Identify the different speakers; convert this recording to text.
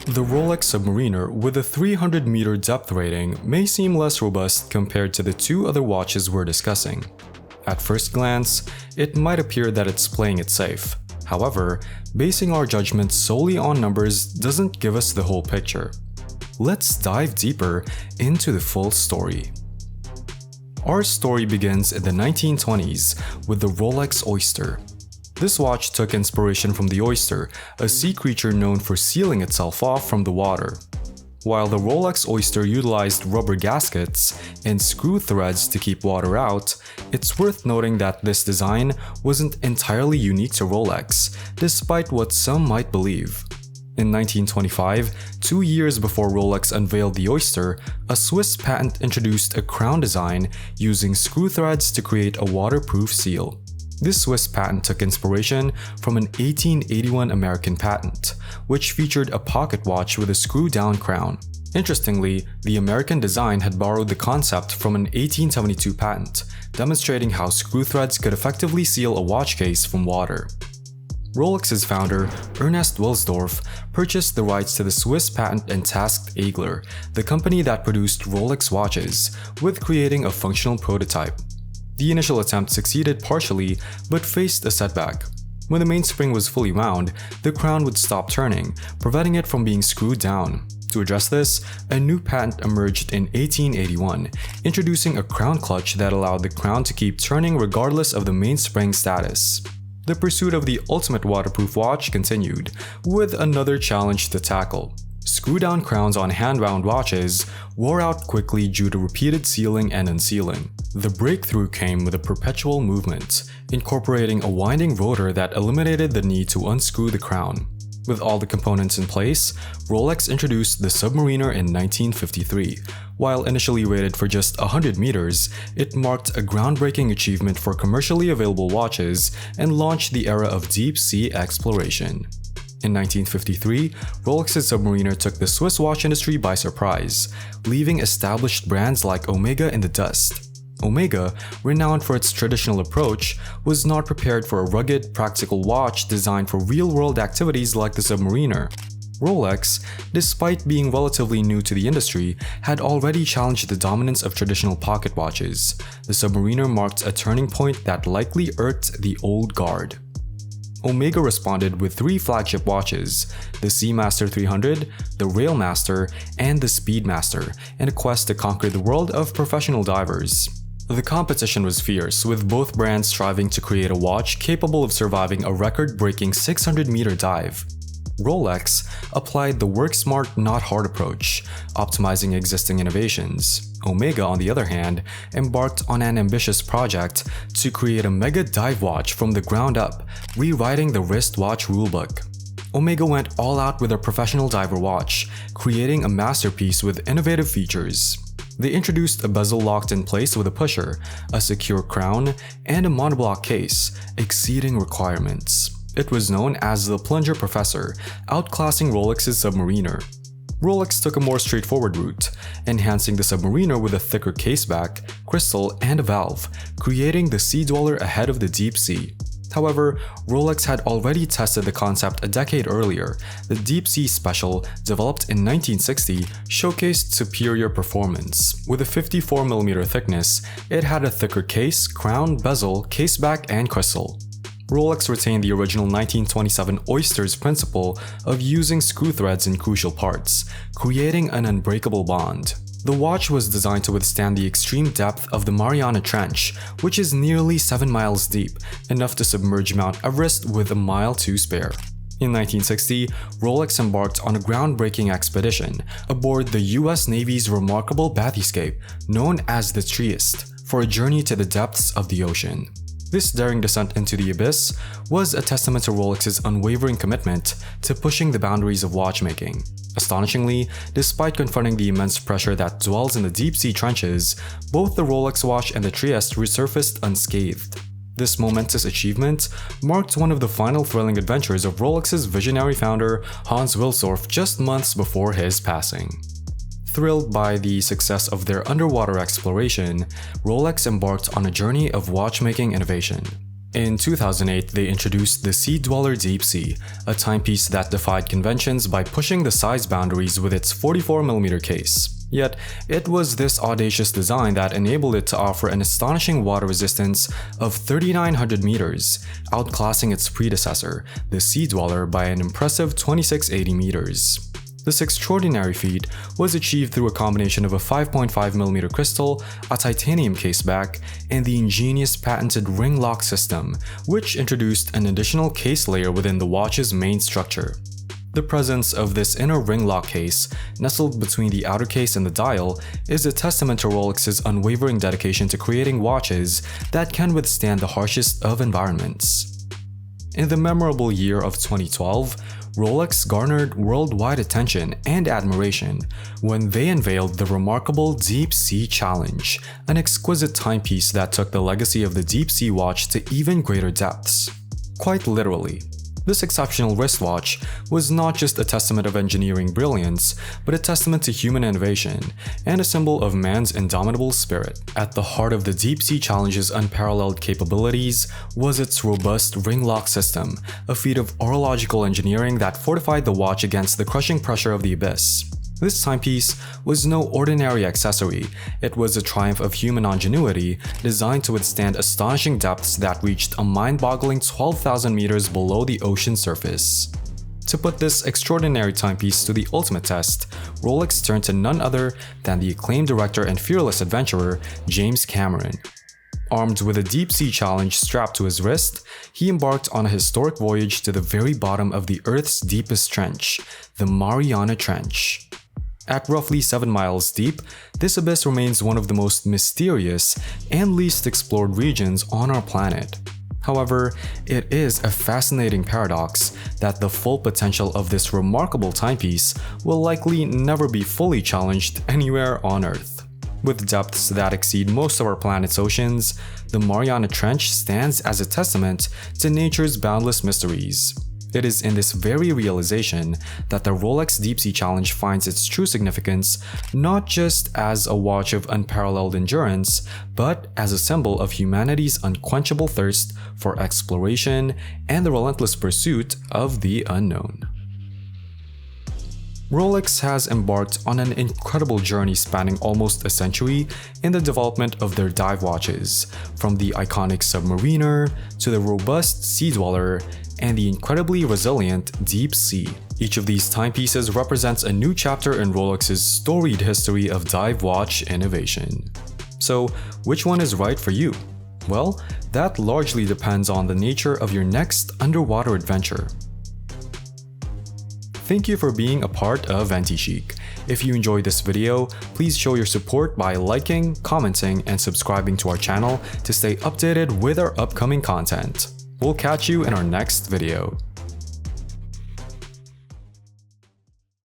Speaker 1: The Rolex Submariner with a 300-meter depth rating may seem less robust compared to the two other watches we're discussing. At first glance, it might appear that it's playing it safe. However, basing our judgment solely on numbers doesn't give us the whole picture. Let's dive deeper into the full story. Our story begins in the 1920s with the Rolex Oyster. This watch took inspiration from the oyster, a sea creature known for sealing itself off from the water. While the Rolex Oyster utilized rubber gaskets and screw threads to keep water out, it's worth noting that this design wasn't entirely unique to Rolex, despite what some might believe. In 1925, 2 years before Rolex unveiled the Oyster, a Swiss patent introduced a crown design using screw threads to create a waterproof seal. This Swiss patent took inspiration from an 1881 American patent, which featured a pocket watch with a screw-down crown. Interestingly, the American design had borrowed the concept from an 1872 patent, demonstrating how screw threads could effectively seal a watch case from water. Rolex's founder, Ernest Wilsdorf, purchased the rights to the Swiss patent and tasked Eigler, the company that produced Rolex watches, with creating a functional prototype. The initial attempt succeeded partially, but faced a setback. When the mainspring was fully wound, the crown would stop turning, preventing it from being screwed down. To address this, a new patent emerged in 1881, introducing a crown clutch that allowed the crown to keep turning regardless of the mainspring status. The pursuit of the ultimate waterproof watch continued, with another challenge to tackle. Screw-down crowns on hand-wound watches wore out quickly due to repeated sealing and unsealing. The breakthrough came with a perpetual movement, incorporating a winding rotor that eliminated the need to unscrew the crown. With all the components in place, Rolex introduced the Submariner in 1953. While initially rated for just 100 meters, it marked a groundbreaking achievement for commercially available watches and launched the era of deep-sea exploration. In 1953, Rolex's Submariner took the Swiss watch industry by surprise, leaving established brands like Omega in the dust. Omega, renowned for its traditional approach, was not prepared for a rugged, practical watch designed for real-world activities like the Submariner. Rolex, despite being relatively new to the industry, had already challenged the dominance of traditional pocket watches. The Submariner marked a turning point that likely irked the old guard. Omega responded with 3 flagship watches, the Seamaster 300, the Railmaster, and the Speedmaster, in a quest to conquer the world of professional divers. The competition was fierce, with both brands striving to create a watch capable of surviving a record-breaking 600-meter dive. Rolex applied the work smart, not hard approach, optimizing existing innovations. Omega, on the other hand, embarked on an ambitious project to create a mega dive watch from the ground up, rewriting the wristwatch rulebook. Omega went all out with their professional diver watch, creating a masterpiece with innovative features. They introduced a bezel locked in place with a pusher, a secure crown, and a monoblock case, exceeding requirements. It was known as the Plunger Professor, outclassing Rolex's Submariner. Rolex took a more straightforward route, enhancing the Submariner with a thicker caseback, crystal, and a valve, creating the Sea Dweller ahead of the deep sea. However, Rolex had already tested the concept a decade earlier. The Deep Sea Special, developed in 1960, showcased superior performance. With a 54mm thickness, it had a thicker case, crown, bezel, caseback, and crystal. Rolex retained the original 1927 Oyster's principle of using screw threads in crucial parts, creating an unbreakable bond. The watch was designed to withstand the extreme depth of the Mariana Trench, which is nearly 7 miles deep, enough to submerge Mount Everest with a mile to spare. In 1960, Rolex embarked on a groundbreaking expedition aboard the US Navy's remarkable Bathyscaphe, known as the Trieste, for a journey to the depths of the ocean. This daring descent into the abyss was a testament to Rolex's unwavering commitment to pushing the boundaries of watchmaking. Astonishingly, despite confronting the immense pressure that dwells in the deep-sea trenches, both the Rolex watch and the Trieste resurfaced unscathed. This momentous achievement marked one of the final thrilling adventures of Rolex's visionary founder, Hans Wilsdorf, just months before his passing. Thrilled by the success of their underwater exploration, Rolex embarked on a journey of watchmaking innovation. In 2008, they introduced the Sea Dweller Deep Sea, a timepiece that defied conventions by pushing the size boundaries with its 44mm case. Yet, it was this audacious design that enabled it to offer an astonishing water resistance of 3,900 meters, outclassing its predecessor, the Sea Dweller, by an impressive 2,680 meters. This extraordinary feat was achieved through a combination of a 5.5mm crystal, a titanium caseback, and the ingenious patented ring lock system, which introduced an additional case layer within the watch's main structure. The presence of this inner ring lock case, nestled between the outer case and the dial, is a testament to Rolex's unwavering dedication to creating watches that can withstand the harshest of environments. In the memorable year of 2012, Rolex garnered worldwide attention and admiration when they unveiled the remarkable Deep Sea Challenge, an exquisite timepiece that took the legacy of the Deep Sea watch to even greater depths. Quite literally. This exceptional wristwatch was not just a testament of engineering brilliance, but a testament to human innovation and a symbol of man's indomitable spirit. At the heart of the Deep Sea Challenge's unparalleled capabilities was its robust ring lock system, a feat of horological engineering that fortified the watch against the crushing pressure of the abyss. This timepiece was no ordinary accessory, it was a triumph of human ingenuity designed to withstand astonishing depths that reached a mind-boggling 12,000 meters below the ocean surface. To put this extraordinary timepiece to the ultimate test, Rolex turned to none other than the acclaimed director and fearless adventurer, James Cameron. Armed with a Deep Sea Challenge strapped to his wrist, he embarked on a historic voyage to the very bottom of the Earth's deepest trench, the Mariana Trench. At roughly 7 miles deep, this abyss remains one of the most mysterious and least explored regions on our planet. However, it is a fascinating paradox that the full potential of this remarkable timepiece will likely never be fully challenged anywhere on Earth. With depths that exceed most of our planet's oceans, the Mariana Trench stands as a testament to nature's boundless mysteries. It is in this very realization that the Rolex Deep Sea Challenge finds its true significance, not just as a watch of unparalleled endurance, but as a symbol of humanity's unquenchable thirst for exploration and the relentless pursuit of the unknown. Rolex has embarked on an incredible journey spanning almost a century in the development of their dive watches, from the iconic Submariner to the robust Sea Dweller and the incredibly resilient Deep Sea. Each of these timepieces represents a new chapter in Rolex's storied history of dive watch innovation. So, which one is right for you? Well, that largely depends on the nature of your next underwater adventure. Thank you for being a part of VentiChic. If you enjoyed this video, please show your support by liking, commenting, and subscribing to our channel to stay updated with our upcoming content. We'll catch you in our next video.